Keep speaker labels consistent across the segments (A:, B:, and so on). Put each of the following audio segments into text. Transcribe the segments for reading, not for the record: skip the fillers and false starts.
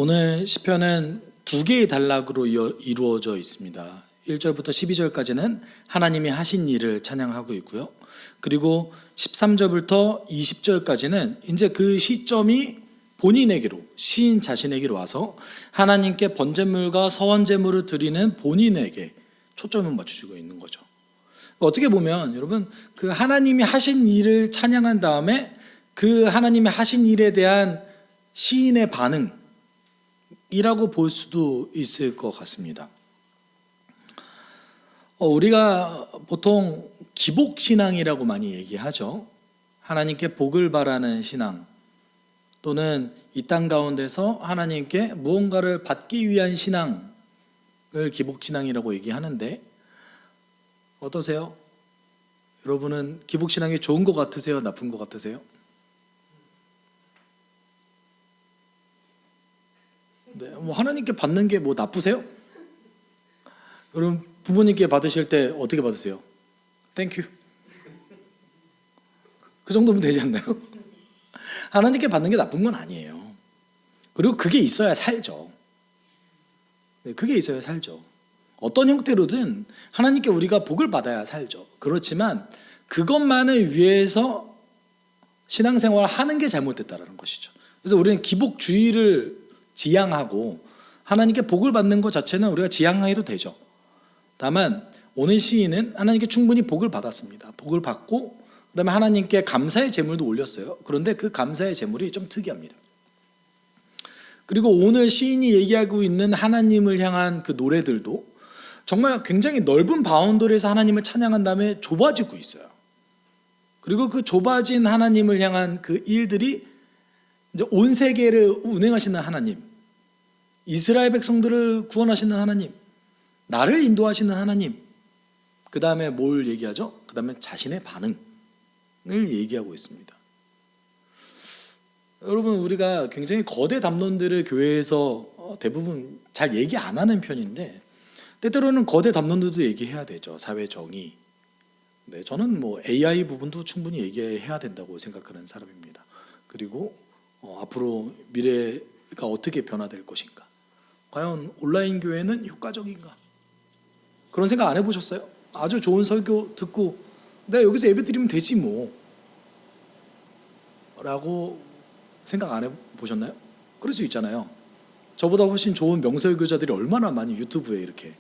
A: 오늘 시편은 두 개의 단락으로 이루어져 있습니다. 1절부터 12절까지는 하나님이 하신 일을 찬양하고 있고요. 그리고 13절부터 20절까지는 이제 그 시점이 본인에게로, 시인 자신에게로 와서 하나님께 번제물과 서원제물을 드리는 본인에게 초점을 맞추시고 있는 거죠. 어떻게 보면 여러분, 그 하나님이 하신 일을 찬양한 다음에 그 하나님이 하신 일에 대한 시인의 반응이라고 볼 수도 있을 것 같습니다. 우리가 보통 기복신앙이라고 많이 얘기하죠. 하나님께 복을 바라는 신앙, 또는 이 땅 가운데서 하나님께 무언가를 받기 위한 신앙을 기복신앙이라고 얘기하는데, 어떠세요? 여러분은 기복신앙이 좋은 것 같으세요? 나쁜 것 같으세요? 네, 하나님께 받는 게 나쁘세요? 여러분 부모님께 받으실 때 어떻게 받으세요? 땡큐. 그 정도면 되지 않나요? 하나님께 받는 게 나쁜 건 아니에요. 그리고 그게 있어야 살죠. 네, 그게 있어야 살죠. 어떤 형태로든 하나님께 우리가 복을 받아야 살죠. 그렇지만 그것만을 위해서 신앙생활을 하는 게 잘못됐다는 것이죠. 그래서 우리는 기복주의를 지향하고 하나님께 복을 받는 것 자체는 우리가 지향해도 되죠. 다만 오늘 시인은 하나님께 충분히 복을 받았습니다. 복을 받고 그다음에 하나님께 감사의 제물도 올렸어요. 그런데 그 감사의 제물이 좀 특이합니다. 그리고 오늘 시인이 얘기하고 있는 하나님을 향한 그 노래들도 정말 굉장히 넓은 바운더리에서 하나님을 찬양한 다음에 좁아지고 있어요. 그리고 그 좁아진 하나님을 향한 그 일들이 이제 온 세계를 운행하시는 하나님, 이스라엘 백성들을 구원하시는 하나님, 나를 인도하시는 하나님, 그 다음에 뭘 얘기하죠? 그 다음에 자신의 반응을 얘기하고 있습니다. 여러분, 우리가 굉장히 거대 담론들을 교회에서 대부분 잘 얘기 안 하는 편인데, 때때로는 거대 담론들도 얘기해야 되죠. 사회 정의. 네, 저는 AI 부분도 충분히 얘기해야 된다고 생각하는 사람입니다. 그리고 앞으로 미래가 어떻게 변화될 것인가? 과연 온라인 교회는 효과적인가? 그런 생각 안 해보셨어요? 아주 좋은 설교 듣고 내가 여기서 예배 드리면 되지 라고 생각 안 해보셨나요? 그럴 수 있잖아요. 저보다 훨씬 좋은 명설교자들이 얼마나 많이 유튜브에 이렇게.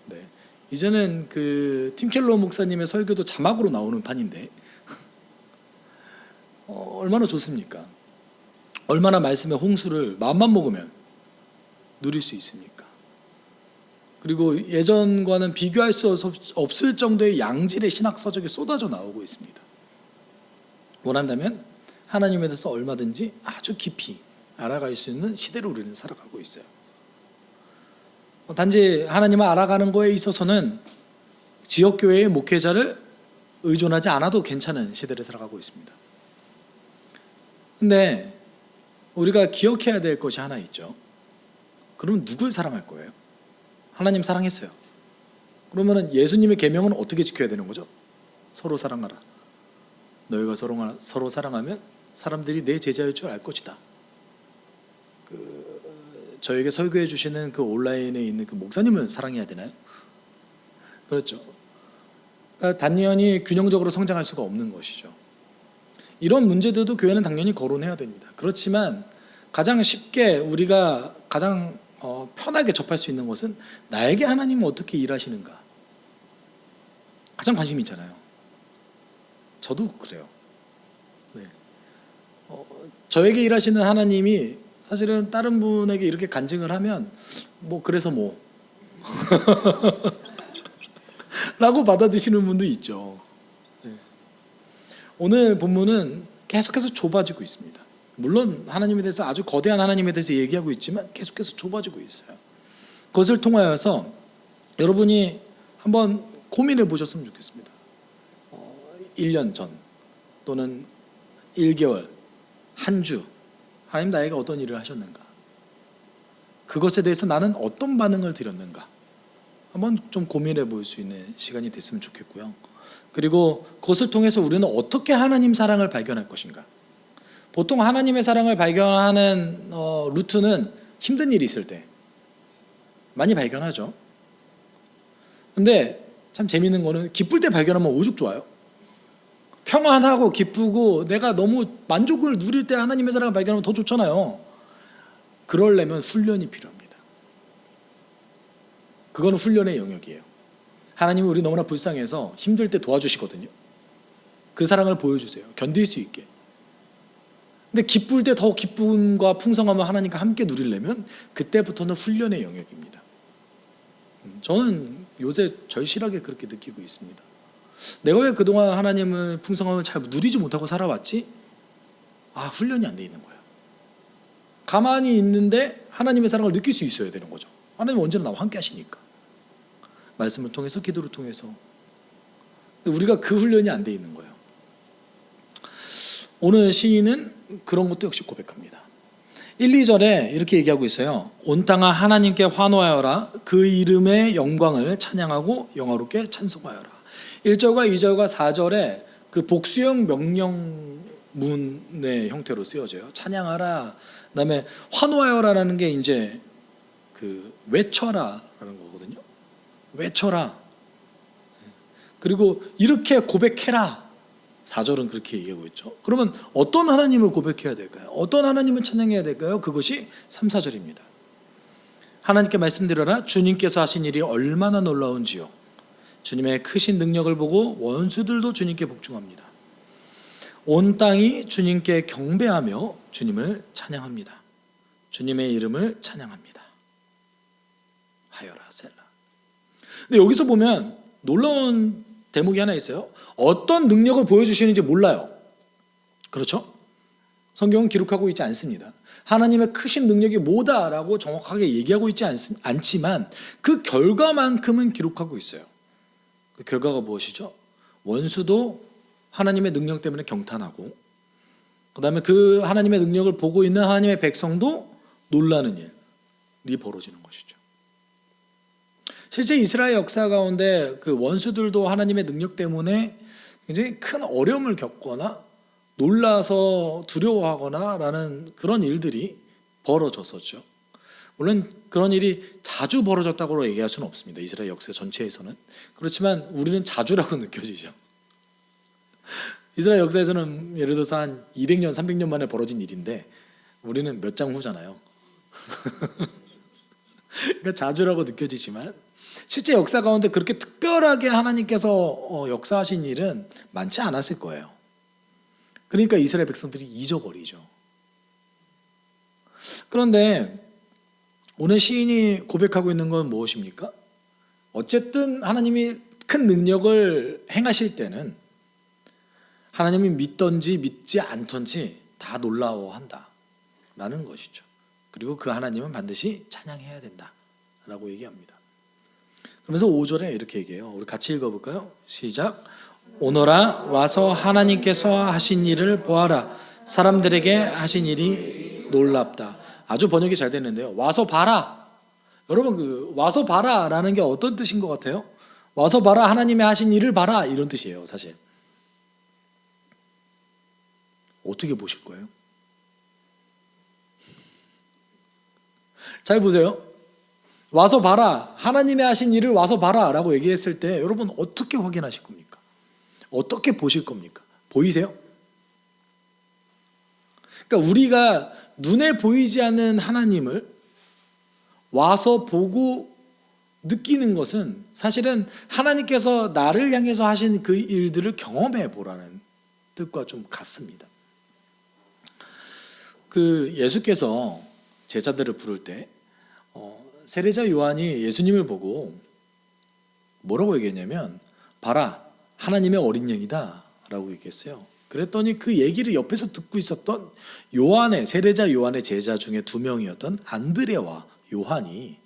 A: 네. 이제는 그 팀켈러 목사님의 설교도 자막으로 나오는 판인데 얼마나 좋습니까? 얼마나 말씀의 홍수를 마음만 먹으면 누릴 수 있습니까? 그리고 예전과는 비교할 수 없을 정도의 양질의 신학 서적이 쏟아져 나오고 있습니다. 원한다면 하나님에 대해서 얼마든지 아주 깊이 알아갈 수 있는 시대로 우리는 살아가고 있어요. 단지 하나님을 알아가는 거에 있어서는 지역교회의 목회자를 의존하지 않아도 괜찮은 시대를 살아가고 있습니다. 근데 우리가 기억해야 될 것이 하나 있죠. 그러면 누굴 사랑할 거예요? 하나님 사랑했어요. 그러면 예수님의 계명은 어떻게 지켜야 되는 거죠? 서로 사랑하라. 너희가 서로 사랑하면 사람들이 내 제자일 줄 알 것이다. 저에게 설교해 주시는 그 온라인에 있는 그 목사님을 사랑해야 되나요? 그렇죠. 그러니까 단연히 균형적으로 성장할 수가 없는 것이죠. 이런 문제들도 교회는 당연히 거론해야 됩니다. 그렇지만 가장 쉽게 우리가 가장 편하게 접할 수 있는 것은 나에게 하나님은 어떻게 일하시는가, 가장 관심이 있잖아요. 저도 그래요. 네. 저에게 일하시는 하나님이 사실은 다른 분에게 이렇게 간증을 하면 그래서 라고 받아들이시는 분도 있죠. 네. 오늘 본문은 계속해서 좁아지고 있습니다. 물론 하나님에 대해서 아주 거대한 하나님에 대해서 얘기하고 있지만 계속해서 좁아지고 있어요. 그것을 통하여서 여러분이 한번 고민해 보셨으면 좋겠습니다. 1년 전 또는 1개월, 한 주 하나님 나에게 어떤 일을 하셨는가? 그것에 대해서 나는 어떤 반응을 드렸는가? 한번 좀 고민해 볼 수 있는 시간이 됐으면 좋겠고요. 그리고 그것을 통해서 우리는 어떻게 하나님 사랑을 발견할 것인가? 보통 하나님의 사랑을 발견하는 루트는 힘든 일이 있을 때 많이 발견하죠. 근데 참 재밌는 거는 기쁠 때 발견하면 오죽 좋아요. 평안하고 기쁘고 내가 너무 만족을 누릴 때 하나님의 사랑을 발견하면 더 좋잖아요. 그러려면 훈련이 필요합니다. 그거는 훈련의 영역이에요. 하나님은 우리 너무나 불쌍해서 힘들 때 도와주시거든요. 그 사랑을 보여주세요. 견딜 수 있게. 근데 기쁠 때 더 기쁨과 풍성함을 하나님과 함께 누리려면 그때부터는 훈련의 영역입니다. 저는 요새 절실하게 그렇게 느끼고 있습니다. 내가 왜 그동안 하나님의 풍성함을 잘 누리지 못하고 살아왔지? 훈련이 안 돼 있는 거예요. 가만히 있는데 하나님의 사랑을 느낄 수 있어야 되는 거죠. 하나님은 언제나 나와 함께 하시니까. 말씀을 통해서, 기도를 통해서. 우리가 그 훈련이 안 돼 있는 거예요. 오늘 시인은 그런 것도 역시 고백합니다. 1, 2절에 이렇게 얘기하고 있어요. 온 땅아 하나님께 환호하여라. 그 이름의 영광을 찬양하고 영화롭게 찬송하여라. 1절과 2절과 4절에 그 복수형 명령문의 형태로 쓰여져요. 찬양하라. 그다음에 환호하여라라는 게 이제 그 외쳐라라는 거거든요. 외쳐라. 그리고 이렇게 고백해라. 4절은 그렇게 얘기하고 있죠. 그러면 어떤 하나님을 고백해야 될까요? 어떤 하나님을 찬양해야 될까요? 그것이 3, 4절입니다. 하나님께 말씀드려라. 주님께서 하신 일이 얼마나 놀라운지요. 주님의 크신 능력을 보고 원수들도 주님께 복종합니다. 온 땅이 주님께 경배하며 주님을 찬양합니다. 주님의 이름을 찬양합니다. 하여라 셀라. 근데 여기서 보면 놀라운 대목이 하나 있어요. 어떤 능력을 보여주시는지 몰라요. 그렇죠? 성경은 기록하고 있지 않습니다. 하나님의 크신 능력이 뭐다라고 정확하게 얘기하고 있지 않지만 그 결과만큼은 기록하고 있어요. 그 결과가 무엇이죠? 원수도 하나님의 능력 때문에 경탄하고, 그 다음에 그 하나님의 능력을 보고 있는 하나님의 백성도 놀라는 일이 벌어지는 것이죠. 실제 이스라엘 역사 가운데 그 원수들도 하나님의 능력 때문에 굉장히 큰 어려움을 겪거나 놀라서 두려워하거나 라는 그런 일들이 벌어졌었죠. 물론 그런 일이 자주 벌어졌다고 얘기할 수는 없습니다. 이스라엘 역사 전체에서는. 그렇지만 우리는 자주라고 느껴지죠. 이스라엘 역사에서는 예를 들어서 한 200년, 300년 만에 벌어진 일인데 우리는 몇 장 후잖아요. 그러니까 자주라고 느껴지지만 실제 역사 가운데 그렇게 특별하게 하나님께서 역사하신 일은 많지 않았을 거예요. 그러니까 이스라엘 백성들이 잊어버리죠. 그런데 오늘 시인이 고백하고 있는 건 무엇입니까? 어쨌든 하나님이 큰 능력을 행하실 때는 하나님이 믿던지 믿지 않던지 다 놀라워한다 라는 것이죠. 그리고 그 하나님은 반드시 찬양해야 된다 라고 얘기합니다. 그러면서 5절에 이렇게 얘기해요. 우리 같이 읽어볼까요? 시작. 오너라 와서 하나님께서 하신 일을 보아라. 사람들에게 하신 일이 놀랍다. 아주 번역이 잘 됐는데요. 와서 봐라. 여러분 그 와서 봐라라는 게 어떤 뜻인 것 같아요? 와서 봐라. 하나님의 하신 일을 봐라. 이런 뜻이에요. 사실. 어떻게 보실 거예요? 잘 보세요. 와서 봐라. 하나님의 하신 일을 와서 봐라 라고 얘기했을 때 여러분 어떻게 확인하실 겁니까? 어떻게 보실 겁니까? 보이세요? 그러니까 우리가 눈에 보이지 않는 하나님을 와서 보고 느끼는 것은 사실은 하나님께서 나를 향해서 하신 그 일들을 경험해 보라는 뜻과 좀 같습니다. 그 예수께서 제자들을 부를 때 세례자 요한이 예수님을 보고 뭐라고 얘기했냐면 봐라 하나님의 어린 양이다 라고 얘기했어요. 그랬더니 그 얘기를 옆에서 듣고 있었던 세례자 요한의 제자 중에 2명이었던 안드레와 요한이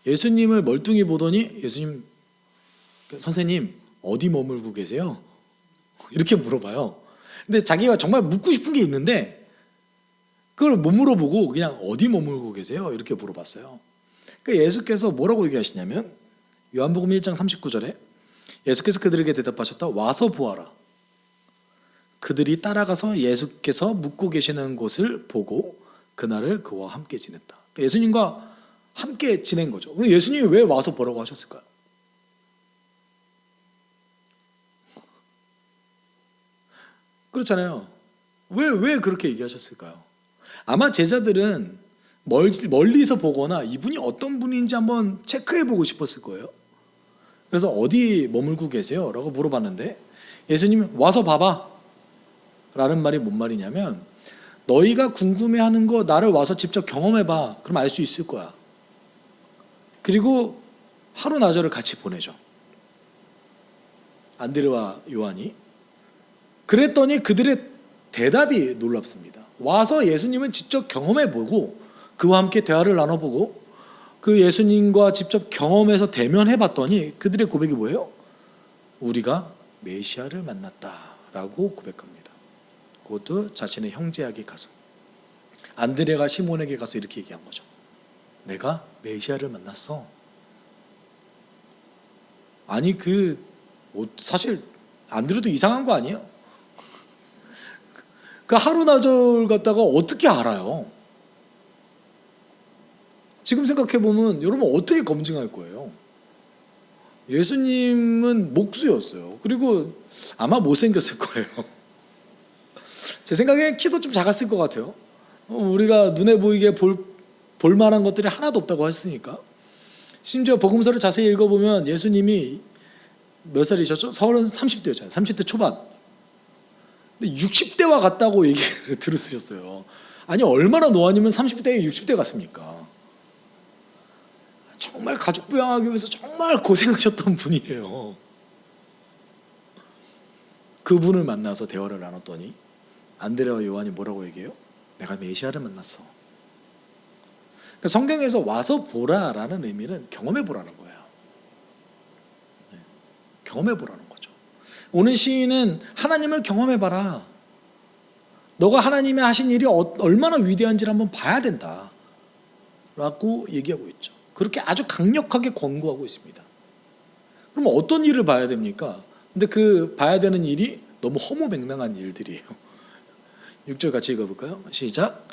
A: 예수님을 멀뚱히 보더니 예수님 선생님 어디 머물고 계세요? 이렇게 물어봐요. 근데 자기가 정말 묻고 싶은 게 있는데 그걸 못 물어보고 그냥 어디 머물고 계세요? 이렇게 물어봤어요. 그러니까 예수께서 뭐라고 얘기하시냐면 요한복음 1장 39절에 예수께서 그들에게 대답하셨다. 와서 보아라. 그들이 따라가서 예수께서 묵고 계시는 곳을 보고 그날을 그와 함께 지냈다. 예수님과 함께 지낸 거죠. 예수님이 왜 와서 보라고 하셨을까요? 그렇잖아요. 왜 그렇게 얘기하셨을까요? 아마 제자들은 멀리서 보거나 이분이 어떤 분인지 한번 체크해 보고 싶었을 거예요. 그래서 어디 머물고 계세요? 라고 물어봤는데 예수님이 와서 봐봐 라는 말이 뭔 말이냐면 너희가 궁금해하는 거 나를 와서 직접 경험해봐. 그럼 알 수 있을 거야. 그리고 하루나절을 같이 보내죠. 안드레와 요한이. 그랬더니 그들의 대답이 놀랍습니다. 와서 예수님은 직접 경험해보고 그와 함께 대화를 나눠보고 그 예수님과 직접 경험해서 대면해봤더니 그들의 고백이 뭐예요? 우리가 메시아를 만났다라고 고백합니다. 그것도 자신의 형제에게 가서 안드레가 시몬에게 가서 이렇게 얘기한 거죠. 내가 메시아를 만났어. 아니 사실 안드레도 이상한 거 아니에요? 그 하루나절 갔다가 어떻게 알아요? 지금 생각해보면 여러분 어떻게 검증할 거예요? 예수님은 목수였어요. 그리고 아마 못생겼을 거예요. 제 생각에 키도 좀 작았을 것 같아요. 우리가 눈에 보이게 볼 만한 것들이 하나도 없다고 했으니까. 심지어 복음서를 자세히 읽어보면 예수님이 몇 살이셨죠? 30대였잖아요. 30대 초반. 근데 60대와 같다고 얘기를 들으셨어요. 아니 얼마나 노안이면 30대에 60대 같습니까? 정말 가족 부양하기 위해서 정말 고생하셨던 분이에요. 그분을 만나서 대화를 나눴더니 안드레와 요한이 뭐라고 얘기해요? 내가 메시아를 만났어. 그러니까 성경에서 와서 보라라는 의미는 경험해 보라는 거예요. 경험해 보라는 거죠. 오늘 시인은 하나님을 경험해 봐라. 너가 하나님이 하신 일이 얼마나 위대한지를 한번 봐야 된다 라고 얘기하고 있죠. 그렇게 아주 강력하게 권고하고 있습니다. 그럼 어떤 일을 봐야 됩니까? 근데 그 봐야 되는 일이 너무 허무맹랑한 일들이에요. 6절 같이 읽어볼까요? 시작.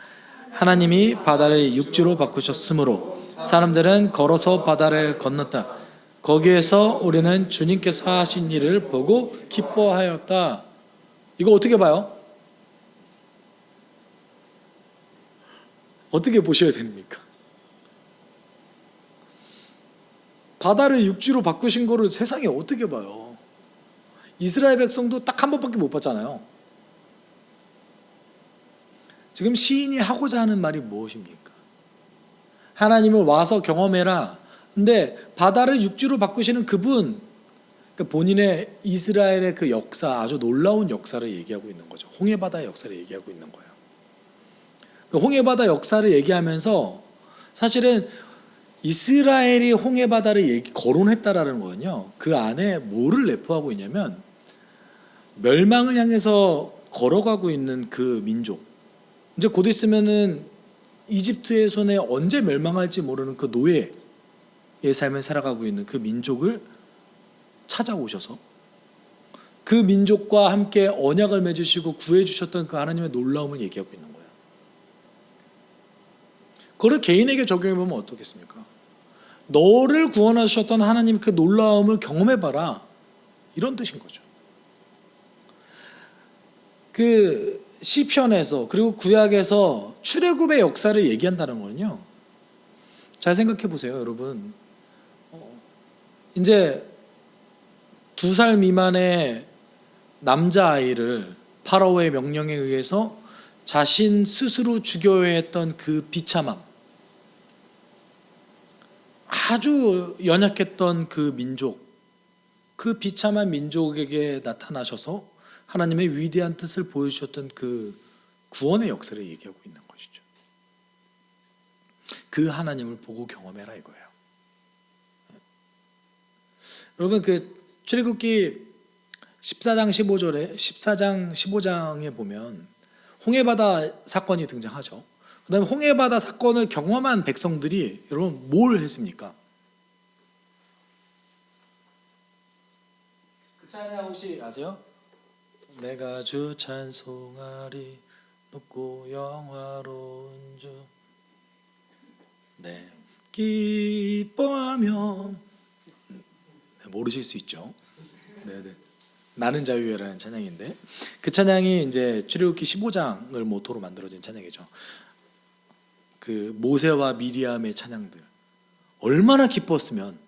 A: 하나님이 바다를 육지로 바꾸셨으므로 사람들은 걸어서 바다를 건넜다. 거기에서 우리는 주님께서 하신 일을 보고 기뻐하였다. 이거 어떻게 봐요? 어떻게 보셔야 됩니까? 바다를 육지로 바꾸신 거를 세상에 어떻게 봐요? 이스라엘 백성도 딱 한 번밖에 못 봤잖아요. 지금 시인이 하고자 하는 말이 무엇입니까? 하나님을 와서 경험해라. 근데 바다를 육지로 바꾸시는 그분, 그러니까 본인의 이스라엘의 그 역사, 아주 놀라운 역사를 얘기하고 있는 거죠. 홍해바다의 역사를 얘기하고 있는 거예요. 그 홍해바다 역사를 얘기하면서 사실은 이스라엘이 홍해바다를 거론했다라는 거는요, 그 안에 뭐를 내포하고 있냐면 멸망을 향해서 걸어가고 있는 그 민족, 이제 곧 있으면은 이집트의 손에 언제 멸망할지 모르는 그 노예의 삶을 살아가고 있는 그 민족을 찾아오셔서 그 민족과 함께 언약을 맺으시고 구해주셨던 그 하나님의 놀라움을 얘기하고 있는 거예요. 그걸 개인에게 적용해보면 어떻겠습니까? 너를 구원하셨던 하나님 그 놀라움을 경험해봐라, 이런 뜻인 거죠. 그 시편에서 그리고 구약에서 출애굽의 역사를 얘기한다는 거는요, 잘 생각해 보세요. 여러분, 이제 2살 미만의 남자아이를 파라오의 명령에 의해서 자신 스스로 죽여야 했던 그 비참함, 아주 연약했던 그 민족, 그 비참한 민족에게 나타나셔서 하나님의 위대한 뜻을 보여주셨던 그 구원의 역사를 얘기하고 있는 것이죠. 그 하나님을 보고 경험해라 이거예요. 여러분, 그 출애굽기 14장 15장에 보면 홍해바다 사건이 등장하죠. 그 다음에 홍해바다 사건을 경험한 백성들이 여러분 뭘 했습니까? 그 찬양 혹시 아세요? 내가 주 찬송하리 높고 영화로운 주. 네, 기뻐하며. 네, 모르실 수 있죠. 네, 네. 나는 자유야라는 찬양인데 그 찬양이 이제 출애굽기 15장을 모토로 만들어진 찬양이죠. 그 모세와 미리암의 찬양들 얼마나 기뻤으면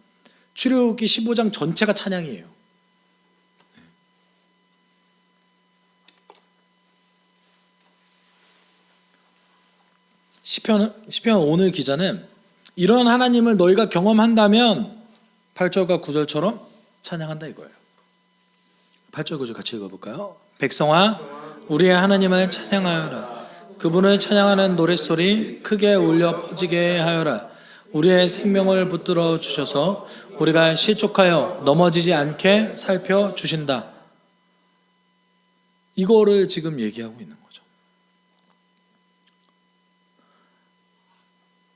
A: 출애굽기 15장 전체가 찬양이에요. 시편 오늘 기자는 이런 하나님을 너희가 경험한다면 8절과 9절처럼 찬양한다 이거예요. 8절 9절 같이 읽어볼까요? 백성아 우리의 하나님을 찬양하여라. 그분을 찬양하는 노랫소리 크게 울려 퍼지게 하여라. 우리의 생명을 붙들어 주셔서 우리가 실족하여 넘어지지 않게 살펴주신다. 이거를 지금 얘기하고 있는 거죠.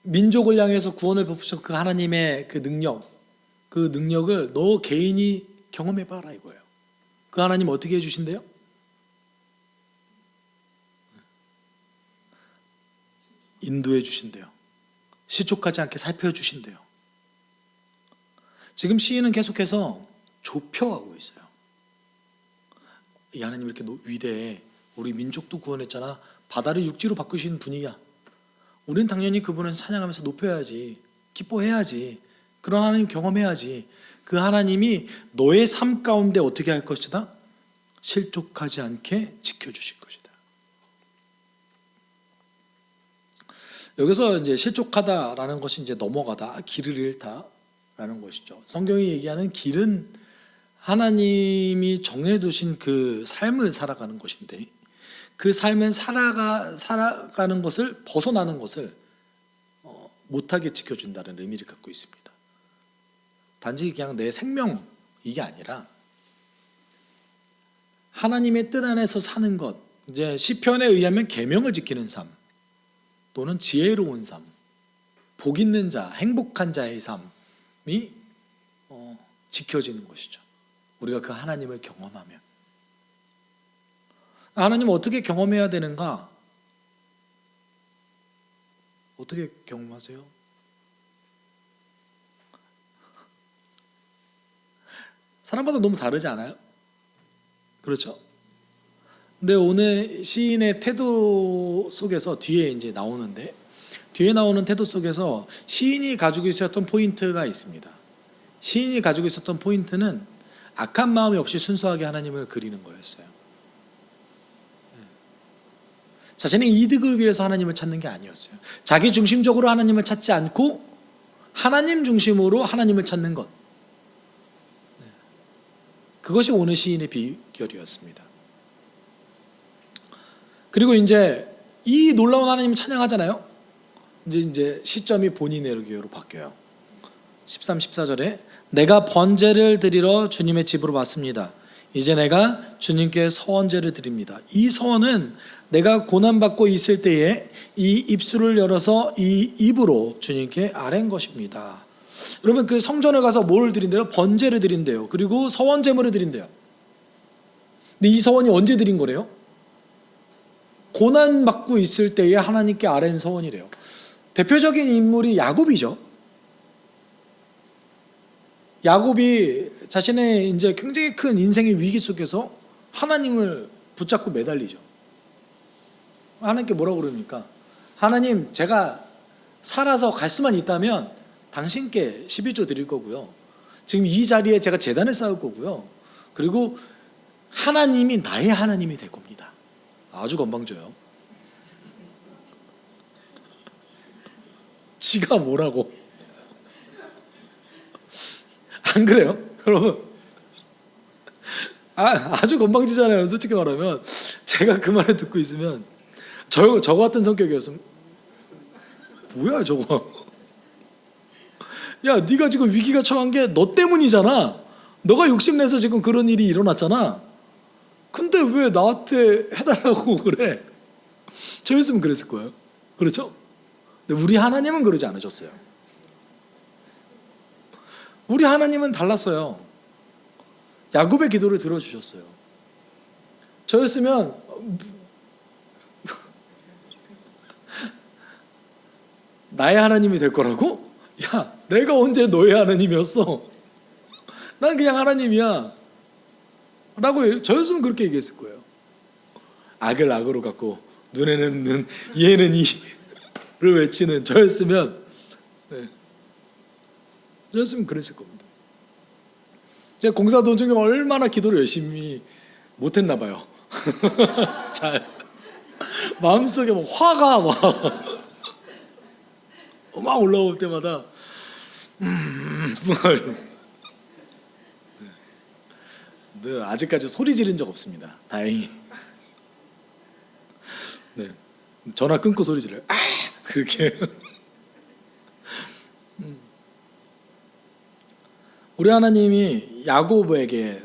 A: 민족을 향해서 구원을 베푸셔서 그 하나님의 그 능력을 너 개인이 경험해봐라 이거예요. 그 하나님 어떻게 해주신대요? 인도해 주신대요. 실족하지 않게 살펴주신대요. 지금 시인은 계속해서 좁혀가고 있어요. 이 하나님 이렇게 위대해. 우리 민족도 구원했잖아. 바다를 육지로 바꾸신 분이야. 우린 당연히 그분을 찬양하면서 높여야지. 기뻐해야지. 그런 하나님 경험해야지. 그 하나님이 너의 삶 가운데 어떻게 할 것이다? 실족하지 않게 지켜주실 것이다. 여기서 이제 실족하다라는 것이 이제 넘어가다, 길을 잃다라는 것이죠. 성경이 얘기하는 길은 하나님이 정해두신 그 삶을 살아가는 것인데, 그 삶은 살아가는 것을 벗어나는 것을 못하게 지켜준다는 의미를 갖고 있습니다. 단지 그냥 내 생명 이게 아니라 하나님의 뜻 안에서 사는 것, 이제 시편에 의하면 계명을 지키는 삶, 또는 지혜로운 삶, 복 있는 자, 행복한 자의 삶이 지켜지는 것이죠. 우리가 그 하나님을 경험하면. 하나님을 어떻게 경험해야 되는가? 어떻게 경험하세요? 사람마다 너무 다르지 않아요? 그렇죠? 근데 오늘 시인의 태도 속에서 뒤에 이제 나오는데, 뒤에 나오는 태도 속에서 시인이 가지고 있었던 포인트가 있습니다. 시인이 가지고 있었던 포인트는 악한 마음이 없이 순수하게 하나님을 그리는 거였어요. 자신의 이득을 위해서 하나님을 찾는 게 아니었어요. 자기 중심적으로 하나님을 찾지 않고 하나님 중심으로 하나님을 찾는 것. 그것이 오늘 시인의 비결이었습니다. 그리고 이제 이 놀라운 하나님을 찬양하잖아요. 이제 시점이 본인에게로 바뀌어요. 13, 14절에 내가 번제를 드리러 주님의 집으로 왔습니다. 이제 내가 주님께 서원제를 드립니다. 이 서원은 내가 고난받고 있을 때에 이 입술을 열어서 이 입으로 주님께 아뢰는 것입니다. 여러분, 그 성전에 가서 뭘 드린대요? 번제를 드린대요. 그리고 서원제물을 드린대요. 근데 이 서원이 언제 드린 거래요? 고난받고 있을 때에 하나님께 아뢰는 서원이래요. 대표적인 인물이 야곱이죠. 야곱이 자신의 이제 굉장히 큰 인생의 위기 속에서 하나님을 붙잡고 매달리죠. 하나님께 뭐라고 그럽니까? 하나님, 제가 살아서 갈 수만 있다면 당신께 11조 드릴 거고요. 지금 이 자리에 제가 제단을 쌓을 거고요. 그리고 하나님이 나의 하나님이 될 겁니다. 아주 건방져요. 지가 뭐라고? 안 그래요? 여러분, 아주 건방지잖아요. 솔직히 말하면 제가 그 말을 듣고 있으면 저 같은 성격이었으면 뭐야 저거. 야, 네가 지금 위기가 처한 게 너 때문이잖아. 너가 욕심내서 지금 그런 일이 일어났잖아. 근데 왜 나한테 해달라고 그래? 저였으면 그랬을 거예요. 그렇죠? 근데 우리 하나님은 그러지 않으셨어요. 우리 하나님은 달랐어요. 야곱의 기도를 들어주셨어요. 저였으면 나의 하나님이 될 거라고? 야, 내가 언제 너의 하나님이었어? 난 그냥 하나님이야 라고 저였으면 그렇게 얘기했을 거예요. 악을 악으로 갚고 눈에는 눈, 이에는 이를 외치는 저였으면, 네, 저였으면 그랬을 겁니다. 제가 공사 도중에 얼마나 기도를 열심히 못했나 봐요. 잘 마음속에 막 화가 막 올라올 때마다 네, 아직까지 소리 지른 적 없습니다. 다행히. 네, 전화 끊고 소리 지르요. 아! 그렇게. 우리 하나님이 야곱이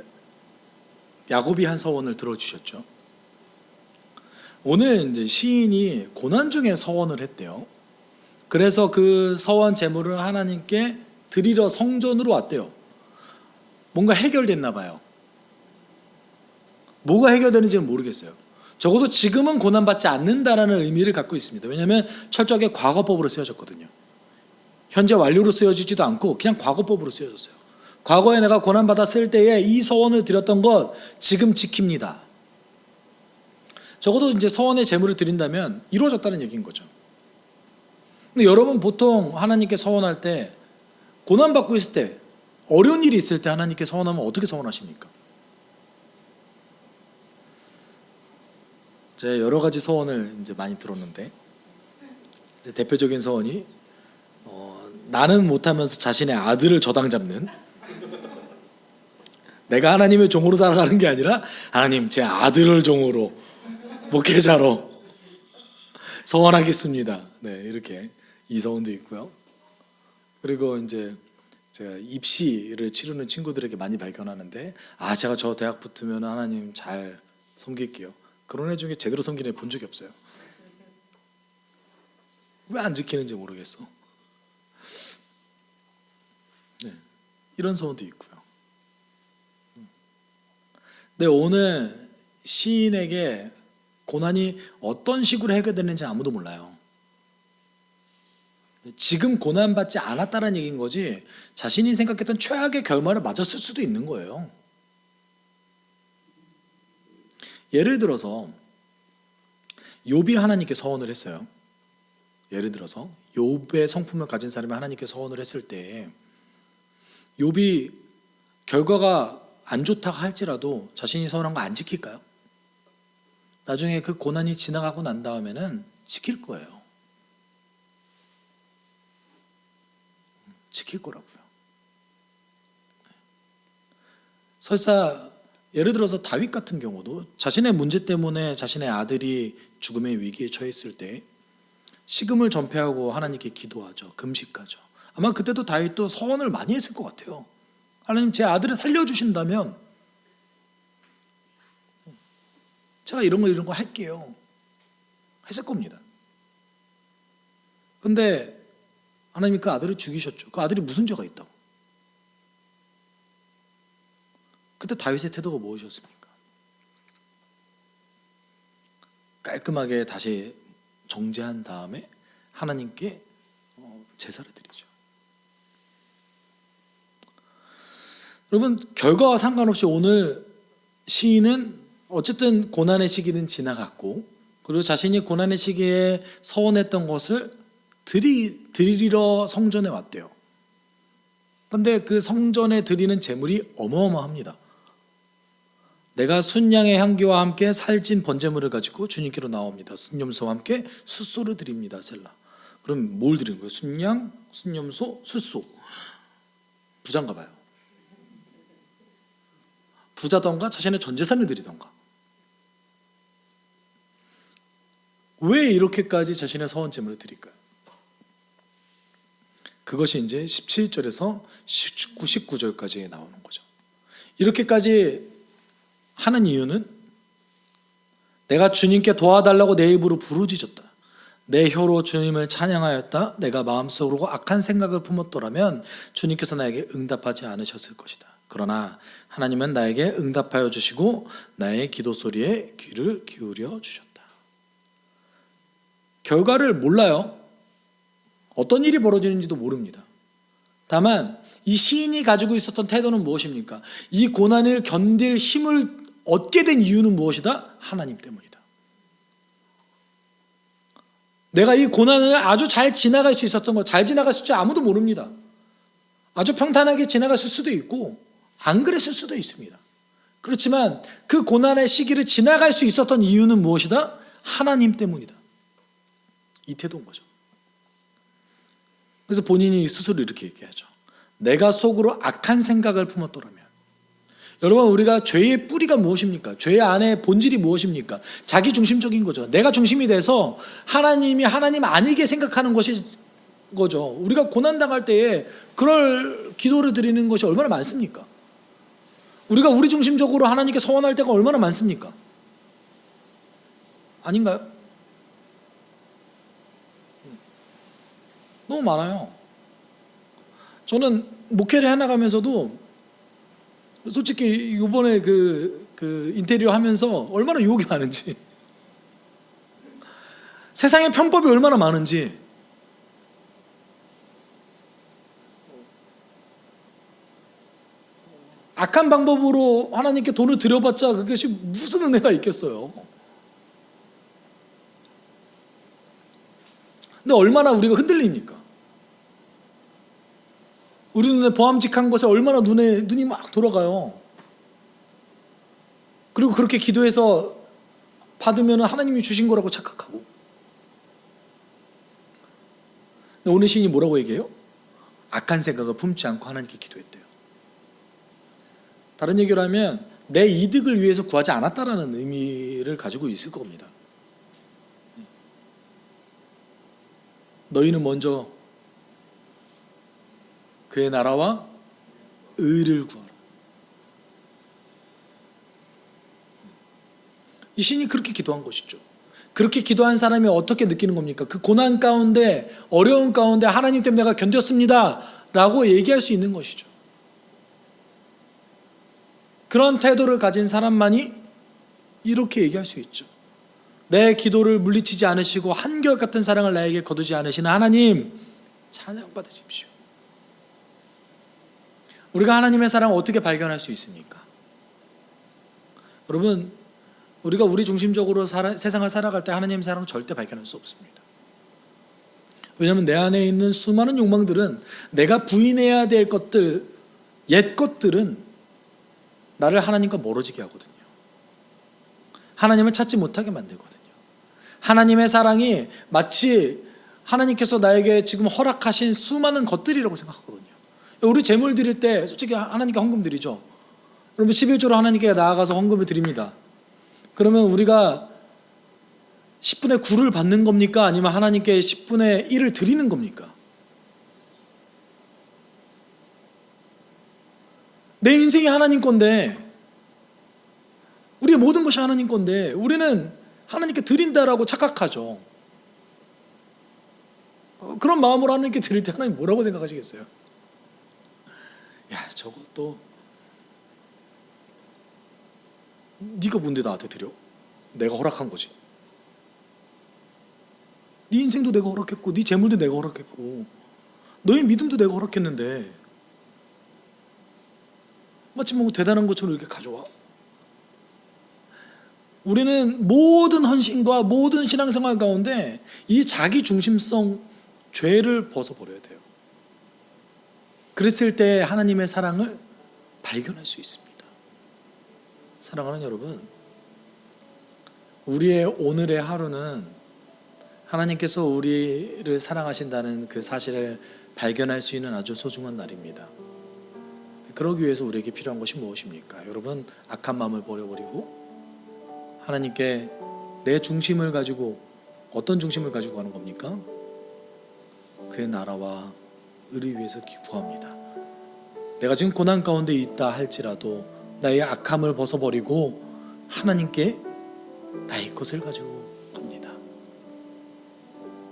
A: 한 서원을 들어주셨죠. 오늘 이제 시인이 고난 중에 서원을 했대요. 그래서 그 서원 제물을 하나님께 드리러 성전으로 왔대요. 뭔가 해결됐나 봐요. 뭐가 해결되는지는 모르겠어요. 적어도 지금은 고난받지 않는다라는 의미를 갖고 있습니다. 왜냐하면 철저하게 과거법으로 쓰여졌거든요. 현재 완료로 쓰여지지도 않고 그냥 과거법으로 쓰여졌어요. 과거에 내가 고난받았을 때에 이 서원을 드렸던 것 지금 지킵니다. 적어도 이제 서원의 제물을 드린다면 이루어졌다는 얘기인 거죠. 근데 여러분 보통 하나님께 서원할 때 고난받고 있을 때, 어려운 일이 있을 때 하나님께 서원하면 어떻게 서원하십니까? 제가 여러 가지 서원을 이제 많이 들었는데, 이제 대표적인 서원이 나는 못하면서 자신의 아들을 저당 잡는, 내가 하나님의 종으로 살아가는 게 아니라 하나님 제 아들을 종으로 목회자로 서원하겠습니다. 네, 이렇게 이 서원도 있고요. 그리고 이제 제가 입시를 치르는 친구들에게 많이 발견하는데, 제가 저 대학 붙으면 하나님 잘 섬길게요. 그런 애 중에 제대로 섬기는 애 본 적이 없어요. 왜 안 지키는지 모르겠어. 네, 이런 소원도 있고요. 네, 오늘 시인에게 고난이 어떤 식으로 해결되는지 아무도 몰라요. 지금 고난받지 않았다는 얘기인 거지, 자신이 생각했던 최악의 결말을 맞았을 수도 있는 거예요. 예를 들어서 욥이 하나님께 서원을 했어요. 예를 들어서 욥의 성품을 가진 사람이 하나님께 서원을 했을 때, 욥이 결과가 안 좋다고 할지라도 자신이 서원한 거 안 지킬까요? 나중에 그 고난이 지나가고 난 다음에는 지킬 거예요. 지킬 거라고요. 설사 예를 들어서 다윗 같은 경우도 자신의 문제 때문에 자신의 아들이 죽음의 위기에 처했을 때 식음을 전폐하고 하나님께 기도하죠. 금식하죠. 아마 그때도 다윗도 서원을 많이 했을 것 같아요. 하나님, 제 아들을 살려주신다면 제가 이런 거 할게요. 했을 겁니다. 근데 하나님이 그 아들을 죽이셨죠. 그 아들이 무슨 죄가 있다고? 그때 다윗의 태도가 무엇이었습니까? 깔끔하게 다시 정죄한 다음에 하나님께 제사를 드리죠. 여러분, 결과와 상관없이 오늘 시인은 어쨌든 고난의 시기는 지나갔고, 그리고 자신이 고난의 시기에 서원했던 것을 드리러 성전에 왔대요. 그런데 그 성전에 드리는 제물이 어마어마합니다. 내가 순양의 향기와 함께 살찐 번제물을 가지고 주님께로 나옵니다. 순염소와 함께 숫소를 드립니다. 셀라. 그럼 뭘 드리는 거예요? 순양, 순염소, 숫소. 부자인가 봐요. 부자던가 자신의 전 재산을 드리던가. 왜 이렇게까지 자신의 서원 제물을 드릴까요? 그것이 이제 17절에서 19절까지 나오는 거죠. 이렇게까지 하는 이유는 내가 주님께 도와달라고 내 입으로 부르짖었다. 내 혀로 주님을 찬양하였다. 내가 마음속으로 악한 생각을 품었더라면 주님께서 나에게 응답하지 않으셨을 것이다. 그러나 하나님은 나에게 응답하여 주시고 나의 기도 소리에 귀를 기울여 주셨다. 결과를 몰라요. 어떤 일이 벌어지는지도 모릅니다. 다만 이 시인이 가지고 있었던 태도는 무엇입니까? 이 고난을 견딜 힘을 얻게 된 이유는 무엇이다? 하나님 때문이다. 내가 이 고난을 아주 잘 지나갈 수 있었던 것, 잘 지나갈 수 있지 아무도 모릅니다. 아주 평탄하게 지나갔을 수도 있고 안 그랬을 수도 있습니다. 그렇지만 그 고난의 시기를 지나갈 수 있었던 이유는 무엇이다? 하나님 때문이다. 이 태도인 거죠. 그래서 본인이 스스로 이렇게 얘기하죠. 내가 속으로 악한 생각을 품었더라면. 여러분, 우리가 죄의 뿌리가 무엇입니까? 죄의 안에 본질이 무엇입니까? 자기 중심적인 거죠. 내가 중심이 돼서 하나님이 하나님 아니게 생각하는 것이 거죠. 우리가 고난당할 때에 그럴 기도를 드리는 것이 얼마나 많습니까? 우리가 우리 중심적으로 하나님께 서원할 때가 얼마나 많습니까? 아닌가요? 너무 많아요. 저는 목회를 해나가면서도 솔직히 이번에 그 인테리어 하면서 얼마나 유혹이 많은지, 세상의 편법이 얼마나 많은지, 악한 방법으로 하나님께 돈을 들여봤자 그것이 무슨 은혜가 있겠어요. 근데 얼마나 우리가 흔들립니까? 우리 눈에 보암직한 것에 얼마나 눈이 막 돌아가요. 그리고 그렇게 기도해서 받으면 하나님이 주신 거라고 착각하고. 근데 오늘 시인이 뭐라고 얘기해요? 악한 생각을 품지 않고 하나님께 기도했대요. 다른 얘기로 하면 내 이득을 위해서 구하지 않았다라는 의미를 가지고 있을 겁니다. 너희는 먼저 그의 나라와 의를 구하라. 이 시인이 그렇게 기도한 것이죠. 그렇게 기도한 사람이 어떻게 느끼는 겁니까? 그 고난 가운데, 어려운 가운데 하나님 때문에 내가 견뎠습니다 라고 얘기할 수 있는 것이죠. 그런 태도를 가진 사람만이 이렇게 얘기할 수 있죠. 내 기도를 물리치지 않으시고 한결같은 사랑을 나에게 거두지 않으시는 하나님, 찬양 받으십시오. 우리가 하나님의 사랑을 어떻게 발견할 수 있습니까? 여러분, 우리가 우리 중심적으로 세상을 살아갈 때 하나님의 사랑을 절대 발견할 수 없습니다. 왜냐하면 내 안에 있는 수많은 욕망들은, 내가 부인해야 될 것들, 옛 것들은 나를 하나님과 멀어지게 하거든요. 하나님을 찾지 못하게 만들거든요. 하나님의 사랑이 마치 하나님께서 나에게 지금 허락하신 수많은 것들이라고 생각하거든요. 우리 재물 드릴 때 솔직히 하나님께 헌금 드리죠. 여러분 11조로 하나님께 나아가서 헌금을 드립니다. 그러면 우리가 10분의 9를 받는 겁니까? 아니면 하나님께 10분의 1을 드리는 겁니까? 내 인생이 하나님 건데, 우리의 모든 것이 하나님 건데 우리는 하나님께 드린다라고 착각하죠. 그런 마음으로 하나님께 드릴 때 하나님 뭐라고 생각하시겠어요? 야, 저것도 네가 뭔데 나한테 드려? 내가 허락한 거지. 네 인생도 내가 허락했고, 네 재물도 내가 허락했고, 너의 믿음도 내가 허락했는데 마치 뭐 대단한 것처럼 이렇게 가져와. 우리는 모든 헌신과 모든 신앙생활 가운데 이 자기 중심성 죄를 벗어버려야 돼요. 그랬을 때 하나님의 사랑을 발견할 수 있습니다. 사랑하는 여러분, 우리의 오늘의 하루는 하나님께서 우리를 사랑하신다는 그 사실을 발견할 수 있는 아주 소중한 날입니다. 그러기 위해서 우리에게 필요한 것이 무엇입니까? 여러분, 악한 마음을 버려버리고 하나님께 내 중심을 가지고, 어떤 중심을 가지고 가는 겁니까? 그의 나라와 의를 위해서 구합니다. 내가 지금 고난 가운데 있다 할지라도 나의 악함을 벗어버리고 하나님께 나의 것을 가지고 갑니다.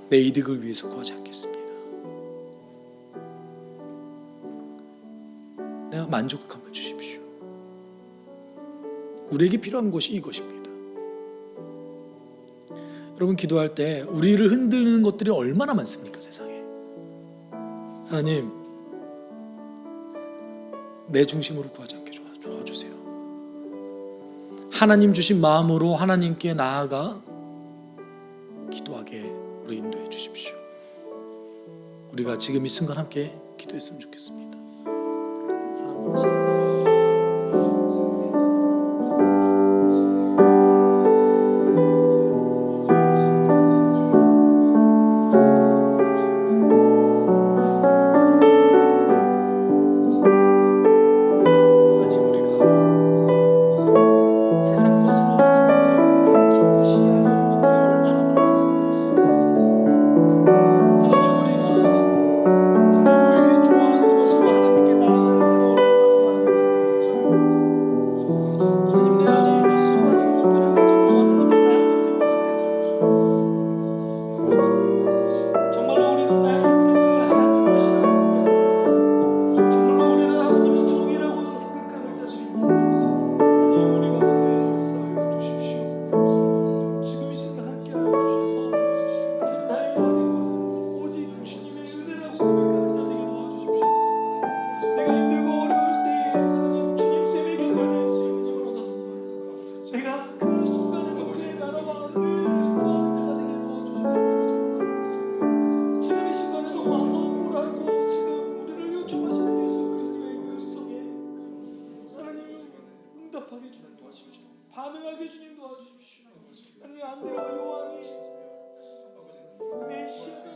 A: 내 이득을 위해서 구하지 않겠습니다. 내가 만족함을 주십시오. 우리에게 필요한 것이 이것입니다. 여러분, 기도할 때 우리를 흔드는 것들이 얼마나 많습니까? 세상에 하나님, 내 중심으로 구하지 않게 도와주세요. 하나님 주신 마음으로 하나님께 나아가 기도하게 우리 인도해 주십시오. 우리가 지금 이 순간 함께 기도했으면 좋겠습니다.
B: 반응하게 주님 도와주십시오. 하나님, 안드레와 요한이 내 심령